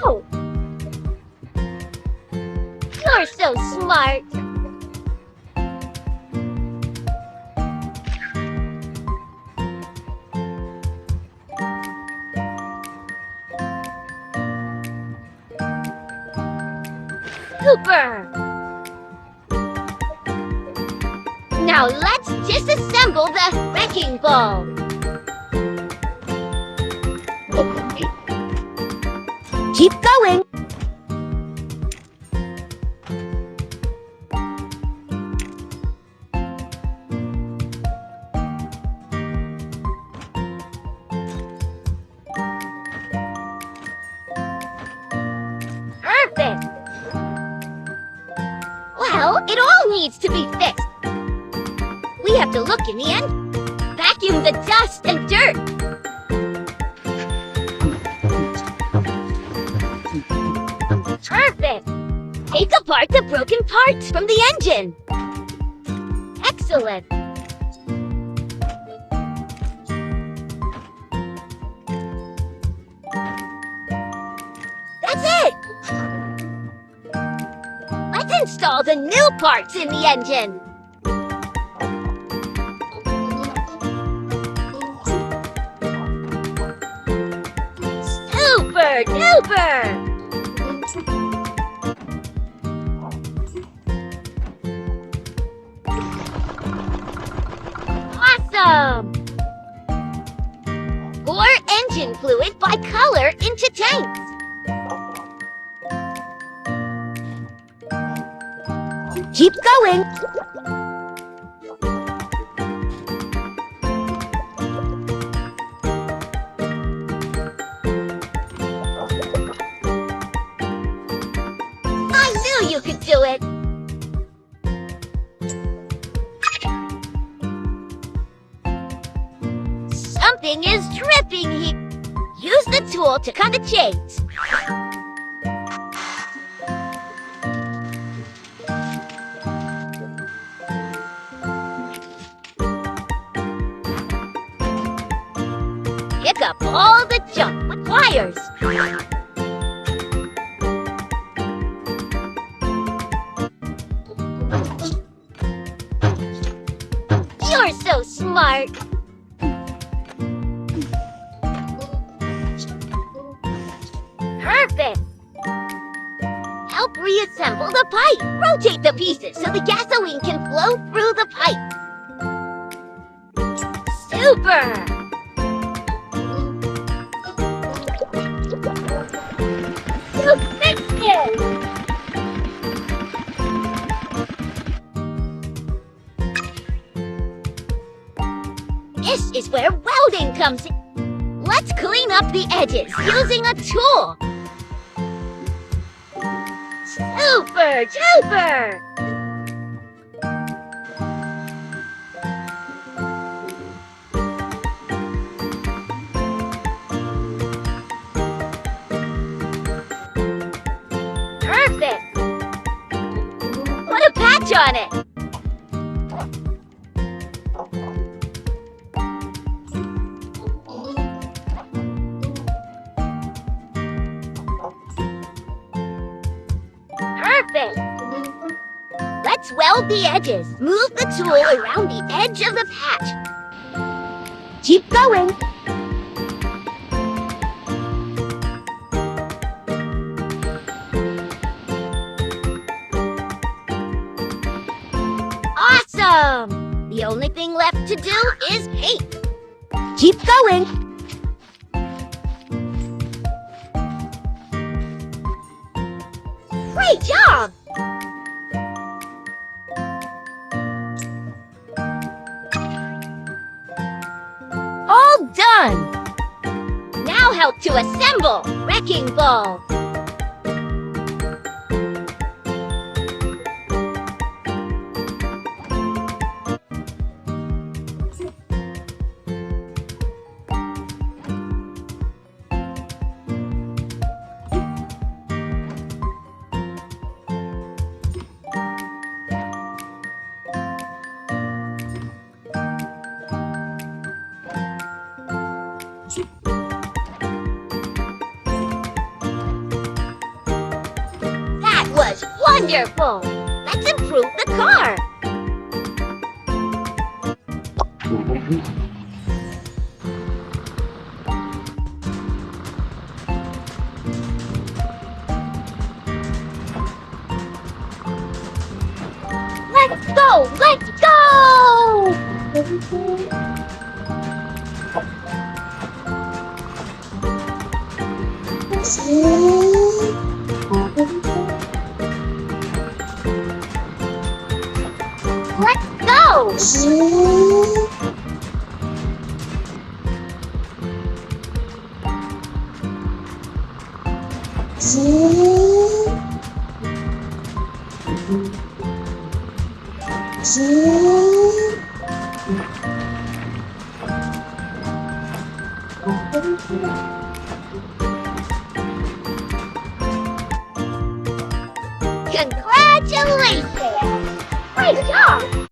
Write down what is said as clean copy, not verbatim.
Oh! You're so smart! Super! Now let's disassemble the wrecking ball! Keep going. Perfect! Well, it all needs to be fixed. We have to look in the end. Vacuum the dust and dirt. Perfect! Take apart the broken parts from the engine. Excellent! That's it! Let's install the new parts in the engine. Super duper! Awesome! Pour engine fluid by color into tanks. Keep going. I knew you could do it! Something is dripping here. Use the tool to cut the chains. Pick up all the junk with pliers. You're so smart. Perfect. Help reassemble the pipe. Rotate the pieces so the gasoline can flow through the pipe. Super. You fixed it! This is where welding comes in. Let's clean up the edges using a tool. Super duper! Perfect! Put a patch on it! Perfect! Let's weld the edges. Move the tool around the edge of the patch. Keep going. Awesome! The only thing left to do is paint. Keep going. Great job! All done! Now help to assemble Wrecking Ball. Wonderful! Let's improve the car! Let's go! Let's go! Let's go! Congratulations! Great job!